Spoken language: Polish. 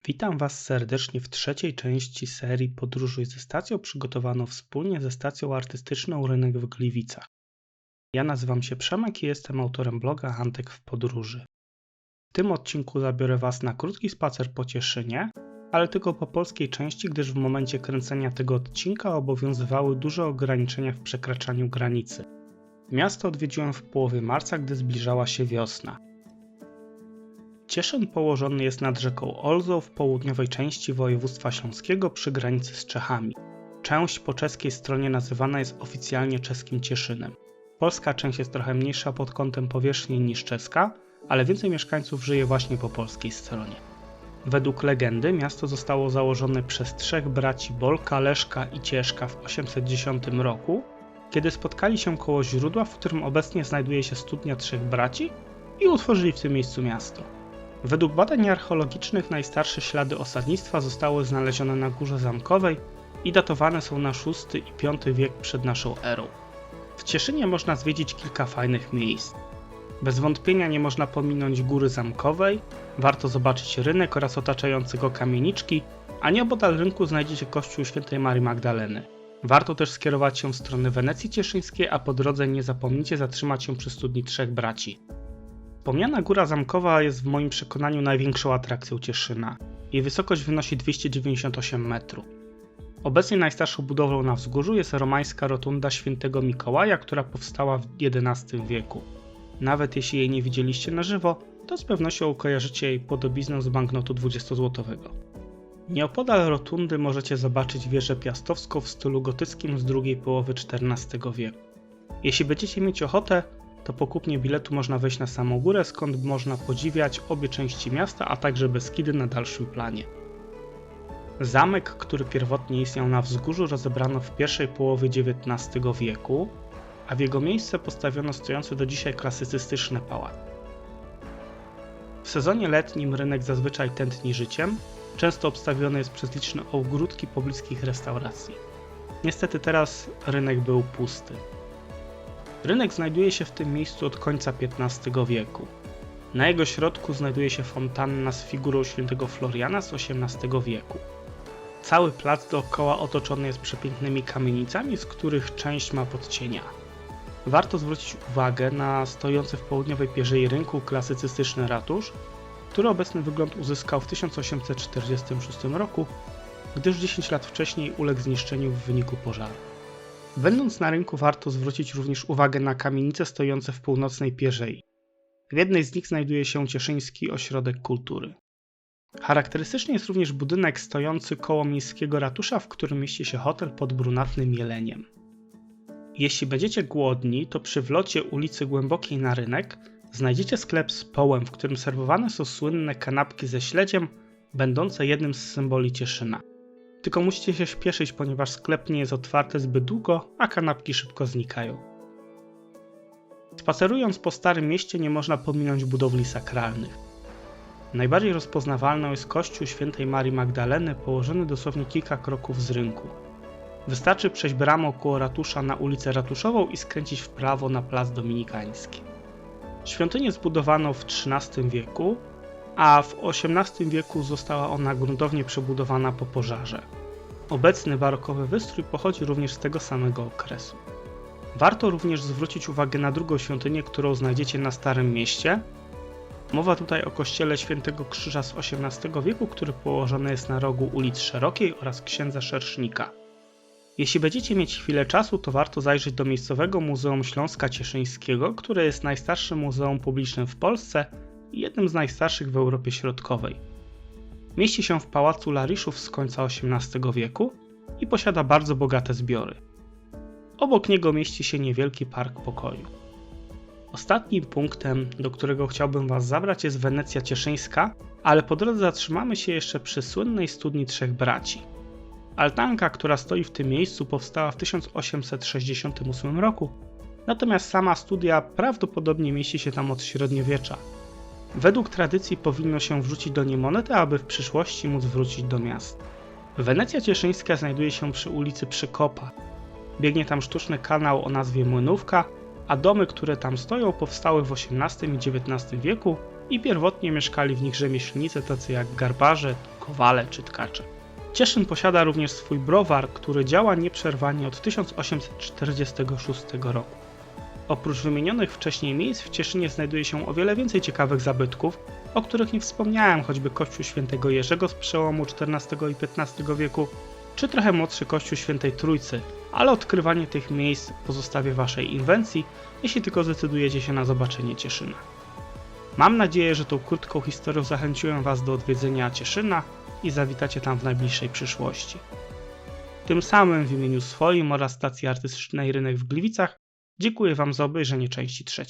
Witam Was serdecznie w trzeciej części serii Podróżuj ze stacją, przygotowaną wspólnie ze stacją artystyczną Rynek w Gliwicach. Ja nazywam się Przemek i jestem autorem bloga Antek w podróży. W tym odcinku zabiorę Was na krótki spacer po Cieszynie, ale tylko po polskiej części, gdyż w momencie kręcenia tego odcinka obowiązywały duże ograniczenia w przekraczaniu granicy. Miasto odwiedziłem w połowie marca, gdy zbliżała się wiosna. Cieszyn położony jest nad rzeką Olzą w południowej części województwa śląskiego przy granicy z Czechami. Część po czeskiej stronie nazywana jest oficjalnie czeskim Cieszynem. Polska część jest trochę mniejsza pod kątem powierzchni niż czeska, ale więcej mieszkańców żyje właśnie po polskiej stronie. Według legendy miasto zostało założone przez trzech braci Bolka, Leszka i Cieszka w 810 roku, kiedy spotkali się koło źródła, w którym obecnie znajduje się studnia trzech braci i utworzyli w tym miejscu miasto. Według badań archeologicznych najstarsze ślady osadnictwa zostały znalezione na Górze Zamkowej i datowane są na VI i V wiek przed naszą erą. W Cieszynie można zwiedzić kilka fajnych miejsc. Bez wątpienia nie można pominąć Góry Zamkowej, warto zobaczyć rynek oraz otaczające go kamieniczki, a nieopodal rynku znajdziecie kościół Świętej Marii Magdaleny. Warto też skierować się w stronę Wenecji Cieszyńskiej, a po drodze nie zapomnijcie zatrzymać się przy studni trzech braci. Wspomniana Góra Zamkowa jest w moim przekonaniu największą atrakcją Cieszyna. Jej wysokość wynosi 298 metrów. Obecnie najstarszą budowlą na wzgórzu jest romańska rotunda Świętego Mikołaja, która powstała w XI wieku. Nawet jeśli jej nie widzieliście na żywo, to z pewnością kojarzycie jej podobiznę z banknotu 20-złotowego. Nieopodal rotundy możecie zobaczyć wieżę piastowską w stylu gotyckim z drugiej połowy XIV wieku. Jeśli będziecie mieć ochotę, to po kupnie biletu można wejść na samą górę, skąd można podziwiać obie części miasta, a także Beskidy na dalszym planie. Zamek, który pierwotnie istniał na wzgórzu, rozebrano w pierwszej połowie XIX wieku, a w jego miejsce postawiono stojący do dzisiaj klasycystyczny pałac. W sezonie letnim rynek zazwyczaj tętni życiem, często obstawiony jest przez liczne ogródki pobliskich restauracji. Niestety teraz rynek był pusty. Rynek znajduje się w tym miejscu od końca XV wieku. Na jego środku znajduje się fontanna z figurą świętego Floriana z XVIII wieku. Cały plac dookoła otoczony jest przepięknymi kamienicami, z których część ma podcienia. Warto zwrócić uwagę na stojący w południowej pierzei rynku klasycystyczny ratusz, który obecny wygląd uzyskał w 1846 roku, gdyż 10 lat wcześniej uległ zniszczeniu w wyniku pożaru. Będąc na rynku warto zwrócić również uwagę na kamienice stojące w północnej pierzei. W jednej z nich znajduje się Cieszyński Ośrodek Kultury. Charakterystyczny jest również budynek stojący koło miejskiego ratusza, w którym mieści się hotel pod brunatnym jeleniem. Jeśli będziecie głodni, to przy wlocie ulicy Głębokiej na rynek znajdziecie sklep z połem, w którym serwowane są słynne kanapki ze śledziem, będące jednym z symboli Cieszyna. Tylko musicie się śpieszyć, ponieważ sklep nie jest otwarty zbyt długo, a kanapki szybko znikają. Spacerując po Starym Mieście nie można pominąć budowli sakralnych. Najbardziej rozpoznawalną jest kościół Świętej Marii Magdaleny położony dosłownie kilka kroków z rynku. Wystarczy przejść bramą koło ratusza na ulicę Ratuszową i skręcić w prawo na plac Dominikański. Świątynię zbudowano w XIII wieku, a w XVIII wieku została ona gruntownie przebudowana po pożarze. Obecny barokowy wystrój pochodzi również z tego samego okresu. Warto również zwrócić uwagę na drugą świątynię, którą znajdziecie na Starym Mieście. Mowa tutaj o kościele Świętego Krzyża z XVIII wieku, który położony jest na rogu ulic Szerokiej oraz Księdza Szersznika. Jeśli będziecie mieć chwilę czasu, to warto zajrzeć do miejscowego Muzeum Śląska Cieszyńskiego, które jest najstarszym muzeum publicznym w Polsce i jednym z najstarszych w Europie Środkowej. Mieści się w Pałacu Lariszów z końca XVIII wieku i posiada bardzo bogate zbiory. Obok niego mieści się niewielki park pokoju. Ostatnim punktem, do którego chciałbym Was zabrać, jest Wenecja Cieszyńska, ale po drodze zatrzymamy się jeszcze przy słynnej studni trzech braci. Altanka, która stoi w tym miejscu, powstała w 1868 roku, natomiast sama studnia prawdopodobnie mieści się tam od średniowiecza. Według tradycji powinno się wrzucić do niej monetę, aby w przyszłości móc wrócić do miasta. Wenecja Cieszyńska znajduje się przy ulicy Przykopa. Biegnie tam sztuczny kanał o nazwie Młynówka, a domy, które tam stoją, powstały w XVIII i XIX wieku i pierwotnie mieszkali w nich rzemieślnicy tacy jak garbarze, kowale czy tkacze. Cieszyn posiada również swój browar, który działa nieprzerwanie od 1846 roku. Oprócz wymienionych wcześniej miejsc w Cieszynie znajduje się o wiele więcej ciekawych zabytków, o których nie wspomniałem, choćby kościół świętego Jerzego z przełomu XIV i XV wieku, czy trochę młodszy kościół świętej Trójcy, ale odkrywanie tych miejsc pozostawię waszej inwencji, jeśli tylko zdecydujecie się na zobaczenie Cieszyna. Mam nadzieję, że tą krótką historią zachęciłem was do odwiedzenia Cieszyna i zawitacie tam w najbliższej przyszłości. Tym samym w imieniu swoim oraz stacji artystycznej Rynek w Gliwicach dziękuję wam za obejrzenie części 3.